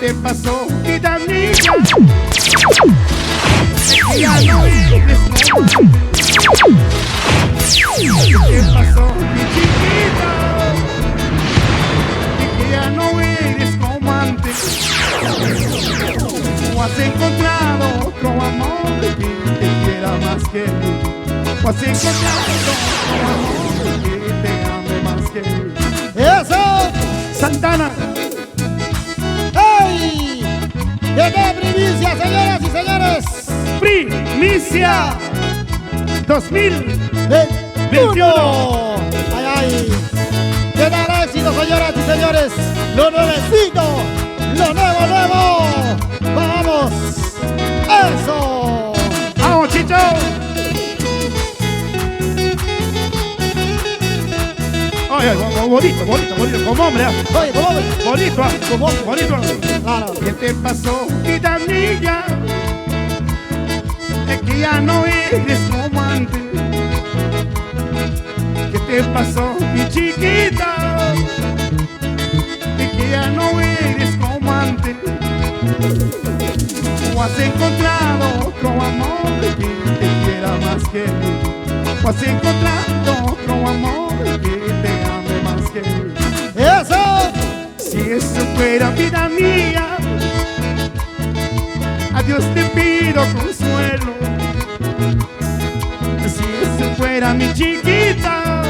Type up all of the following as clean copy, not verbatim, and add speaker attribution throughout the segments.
Speaker 1: te pasó, vida mía? Ya no eres como ¿qué pasó, mi chiquita? Que ya no eres como antes. O has encontrado otro amor que te quiera más que mí. O has encontrado otro amor que te ame más que mí.
Speaker 2: ¡Eso!
Speaker 1: Santana.
Speaker 2: ¡Hey! ¡Llegué primicia, señoras y señores!
Speaker 1: Primicia 2021.
Speaker 2: ¡Ay, ay! ¡Qué dará éxito, señoras y señores! ¡Lo nuevecito! ¡Lo nuevo, nuevo! ¡Vamos! ¡Eso!
Speaker 1: ¡Vamos, Chicho! Ay, ay, bonito, como hombre,
Speaker 2: Oye, ¿cómo ves?
Speaker 1: bonito,
Speaker 2: Como hombre.
Speaker 1: bonito.
Speaker 2: Claro.
Speaker 1: ¿Qué te pasó, vida mía? Es que ya no eres como antes. ¿Qué te pasó, mi chiquita? Es que ya no eres como antes. O has encontrado otro amor que te quiera más que mí. O has encontrado otro amor que te ame más que mí.
Speaker 2: ¡Eso!
Speaker 1: Si eso fuera vida mía, a Dios te pido consuelo. Si eso fuera mi chiquita,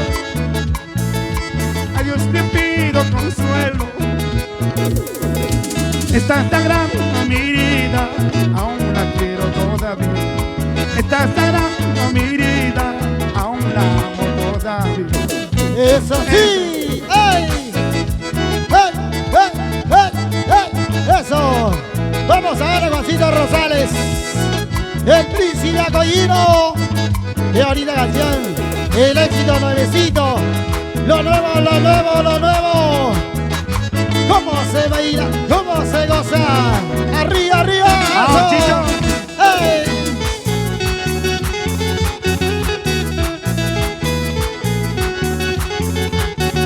Speaker 1: a Dios te pido consuelo. Está tan grande mi herida, aún la quiero todavía. Está tan grande mi herida, aún la amo todavía.
Speaker 2: ¡Eso sí! ¡Ay! ¡Hey! ¡Hey! ¡Hey! ¡Hey! ¡Eso! Vamos a ver, Juancito Rosales, el príncipe acollino. Y ahorita canción, el éxito nuevecito. Lo nuevo, lo nuevo, lo nuevo. ¿Cómo se baila? ¿Cómo se goza? ¡Arriba, arriba!
Speaker 1: ¡Vamos,
Speaker 2: ¡Eso!
Speaker 1: Chicho!
Speaker 2: ¡Hey!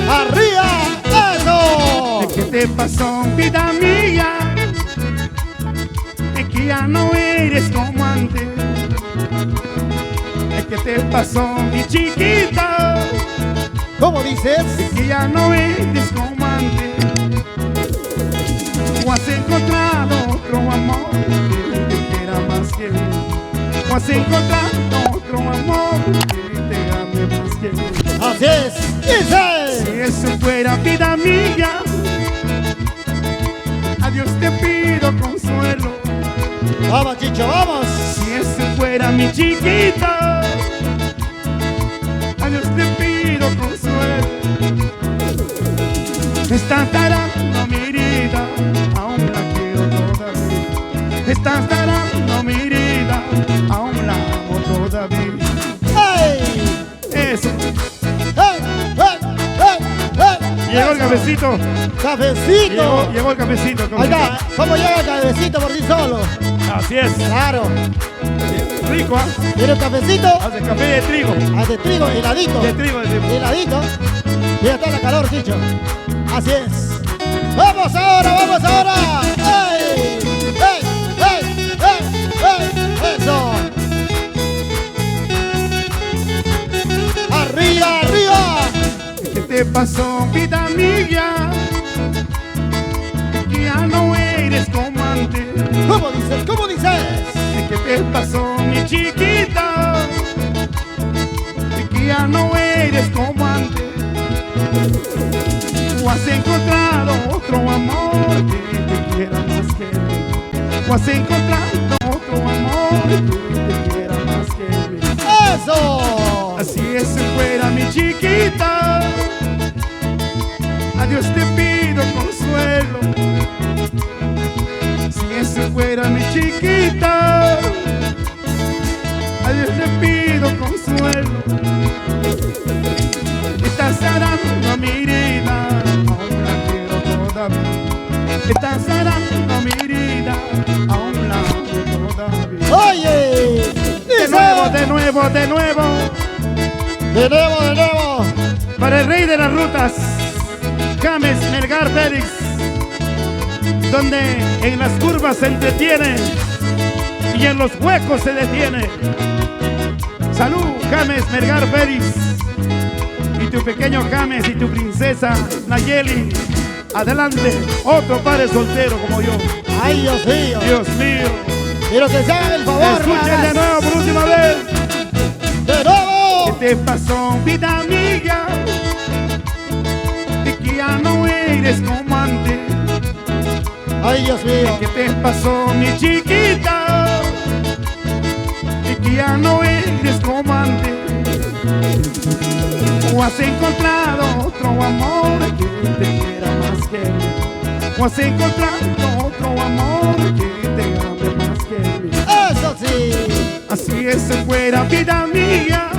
Speaker 2: ¡Arriba! ¡Eso!
Speaker 1: ¿Qué te pasó, vida mía? Es que ya no eres como antes. Es que te pasó, mi chiquita?
Speaker 2: ¿Cómo dices?
Speaker 1: Es que ya no eres como antes. O has encontrado otro amor que te quiera más que mí. O has encontrado otro amor que te ame más que mí.
Speaker 2: Así es. Dice.
Speaker 1: Si eso fuera vida mía, a Dios te pido consuelo.
Speaker 2: Vamos, Chicho, vamos.
Speaker 1: Si eso fuera mi chiquita, a Dios te pido consuelo. Está tarando mi herida, aún la quiero todavía. Está tarando mi herida, aún la amo todavía.
Speaker 2: ¡Hey!
Speaker 1: Eso.
Speaker 2: ¡Hey! ¡Hey! ¡Hey! ¡Hey!
Speaker 1: Llegó el cafecito.
Speaker 2: ¡Cafecito!
Speaker 1: Llegó el cafecito.
Speaker 2: Ahí está. ¿Cómo llega el cafecito por sí solo?
Speaker 1: Así es.
Speaker 2: Claro.
Speaker 1: Rico, ¿ah?
Speaker 2: ¿Quiere un cafecito?
Speaker 1: Hace café de trigo.
Speaker 2: Ah, de trigo, heladito.
Speaker 1: De trigo, de trigo.
Speaker 2: Heladito. Y ya está la calor, Chicho. Así es. ¡Vamos ahora, vamos ahora! ¡Hey! ¡Hey! ¡Hey! ¡Hey! ¡Hey! ¡Eso! ¡Arriba, arriba!
Speaker 1: ¿Qué te pasó, vida mía? Que ya no eres como antes.
Speaker 2: ¿Cómo dices? ¿Cómo dices?
Speaker 1: ¿Qué te pasó, mi chiquita? Que ya no eres como antes. O has encontrado otro amor que te quiera más que mí. O has encontrado otro amor que te quiera más que mí.
Speaker 2: ¡Eso!
Speaker 1: Así es, si fuera mi chiquita, a Dios te pido consuelo. Si eso fuera mi chiquita, a Dios te pido consuelo. Estás sanando mi herida, aún la quiero todavía. Estás sanando mi herida, aún la amo todavía.
Speaker 2: ¡Oye!
Speaker 1: De nuevo, de nuevo, de nuevo.
Speaker 2: De nuevo, de nuevo.
Speaker 1: Para el rey de las rutas, James Melgar Félix. donde en las curvas se entretiene y en los huecos se detiene. Salud, James Melgar Félix, y tu pequeño James y tu princesa Nayeli. Adelante, otro padre soltero como yo.
Speaker 2: Ay, Dios mío.
Speaker 1: Dios mío.
Speaker 2: Pero que se hagan el favor.
Speaker 1: Escuchen de nuevo por última vez.
Speaker 2: De nuevo.
Speaker 1: ¿Qué te pasó, vida mía? De que ya no eres como antes.
Speaker 2: Ay, Dios mío.
Speaker 1: ¿Qué te pasó, mi chiquita? De que ya no eres como antes. ¿O has encontrado otro amor que te quiera más que él? ¿O has encontrado otro amor que te ame más que él?
Speaker 2: Eso sí.
Speaker 1: Así es, fuera vida mía.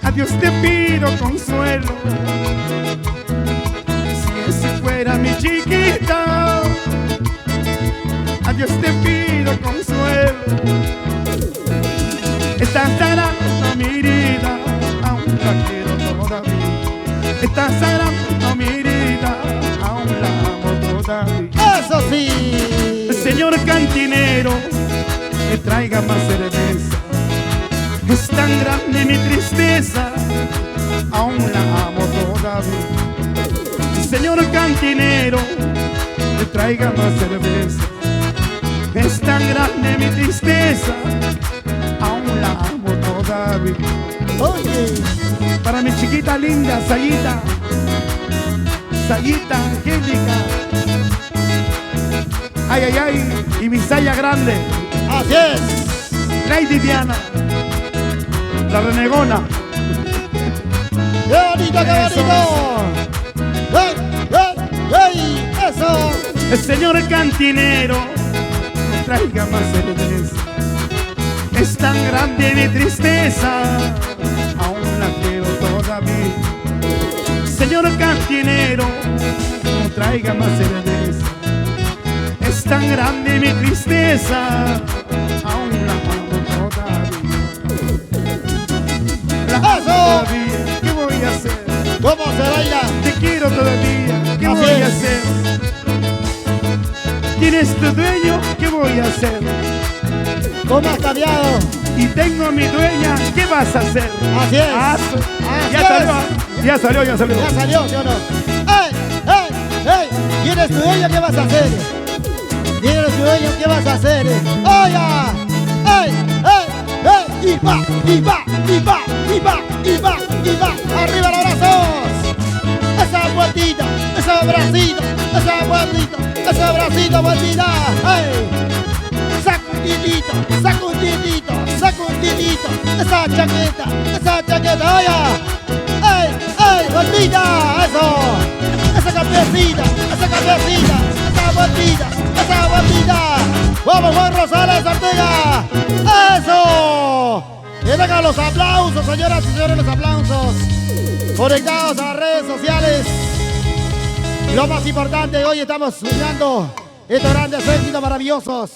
Speaker 1: A Dios te pido consuelo. Si ese fuera mi chiquita, a Dios te pido consuelo. Estás sanando mi herida, aún la quiero todavía. Estás sanando mi herida, aún la amo todavía.
Speaker 2: Eso sí.
Speaker 1: Señor cantinero, que traiga más cerveza. Es tan grande mi tristeza, aún la amo todavía. Señor cantinero, que traiga más cerveza. Es tan grande mi tristeza, aún la amo todavía.
Speaker 2: Oye.
Speaker 1: Para mi chiquita linda, Sayita, Sayita Angélica. Ay, ay, ay, y mi Saya grande.
Speaker 2: Así es.
Speaker 1: Lady Diana, la renegona.
Speaker 2: ¡Qué bonito, qué
Speaker 1: Eso
Speaker 2: bonito! ¡Ey, ey, ey! ¡Eso!
Speaker 1: El señor cantinero, que traiga más cerveza. Es tan grande mi tristeza, aún la quiero todavía. Señor cantinero, no traiga más cerveza. Es tan grande mi tristeza, aún la amo todavía. La amo
Speaker 2: ¡Eso!
Speaker 1: todavía, ¿qué voy a hacer?
Speaker 2: ¿Cómo se baila?
Speaker 1: Te quiero todavía, ¿qué
Speaker 2: Así
Speaker 1: voy a
Speaker 2: es.
Speaker 1: hacer? ¿Tienes tu dueño? ¿Qué voy a hacer?
Speaker 2: ¿Cómo has cambiado?
Speaker 1: Y tengo a mi dueña, ¿qué vas a hacer?
Speaker 2: Así es.
Speaker 1: Ya
Speaker 2: Así
Speaker 1: salió,
Speaker 2: es.
Speaker 1: ya salió, ya salió.
Speaker 2: Ya salió, ¿sí o no? ¡Ey, ey, ey! ¿Tienes tu dueño? ¿Qué vas a hacer? ¿Tienes tu dueño? ¿Qué vas a hacer? ¡Oya! ¡Ey, ey, ey! ¡Y va, y va, y va, y va, y va, y va! ¡Arriba los brazos! ¡Esa vueltita, esa bracita, esa vueltita, esa bracita, vueltita! ¡Ey! Sacudidito, sacudidito, sacudidito, esa chaqueta, oye, ¡ey, ey, vueltita! ¡Eso! ¡Esa campeoncita, esa vueltita! ¡Vamos, Juan Rosales Ortega! ¡Eso! Que vengan los aplausos, señoras y señores, los aplausos. Conectados a las redes sociales. Y lo más importante, hoy estamos soñando estos grandes éxitos maravillosos.